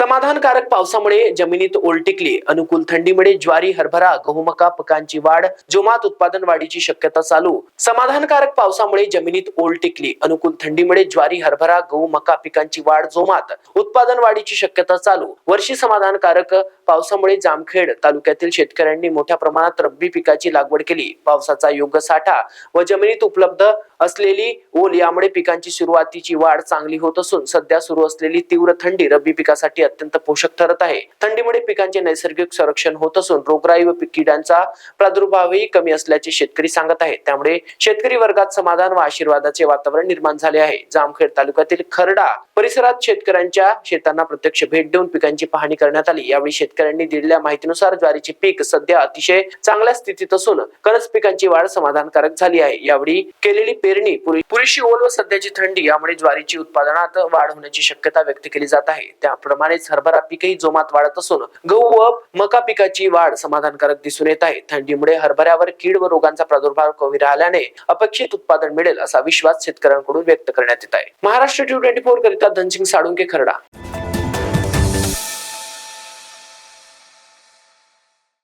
समाधानकारक पावसामुळे जमिनीत ओल टिकली. अनुकूल थंडीमुळे ज्वारी, हरभरा, गहू, मका पिकांची वाढ जोमात. उत्पादन वाढीची शक्यता चालू. समाधानकारक पावसामुळे जमिनीत ओल टिकली. अनुकूल थंडीमुळे ज्वारी, हरभरा, गहू, मका पिकांची वाढ जोमात. उत्पादन वाढीची शक्यता चालू. वर्षी समाधानकारक पावसामुळे जामखेड तालुक्यातील शेतकऱ्यांनी मोठ्या प्रमाणात रब्बी पिकाची लागवड केली. पावसाचा योग्य साठा व जमिनीत उपलब्ध असलेली ओल यामुळे पिकांची सुरुवातीची वाढ चांगली होत असून सध्या सुरू असलेली तीव्र थंडी रब्बी पिकासाठी अत्यंत पोषक ठरत आहे. थंडीमुळे पिकांचे नैसर्गिक संरक्षण होत असून रोगराई व किडांचा प्रादुर्भावही कमी असल्याचे शेतकरी सांगत आहेत. त्यामुळे शेतकरी वर्गात समाधान व आशीर्वादाचे वातावरण निर्माण झाले आहे. जामखेड तालुक्यातील खरडा परिसरात शेतकऱ्यांच्या शेतांना प्रत्यक्ष भेट देऊन पिकांची पाहणी करण्यात आली. यावेळी शेतकऱ्यांनी दिलेल्या माहितीनुसार ज्वारीचे पीक सध्या अतिशय चांगल्या स्थितीत असून कणस पिकांची वाढ समाधानकारक झाली आहे. यावेळी केलेली पेरणी, पुरेशी ओल व सध्याची थंडी यामुळे ज्वारीची उत्पादनात वाढ होण्याची शक्यता व्यक्त केली जात आहे. त्याप्रमाणेच हरभरा पीकही जोमात वाढत असून गहू व मका पिकाची वाढ समाधानकारक दिसून येत आहे. थंडीमुळे हरभऱ्यावर कीड व रोगांचा प्रादुर्भाव कमी राहिल्याने अपेक्षित उत्पादन मिळेल असा विश्वास शेतकऱ्यांकडून व्यक्त करण्यात येत आहे. महाराष्ट्र 24 करिता धनसिंग साळुंके, खरडा.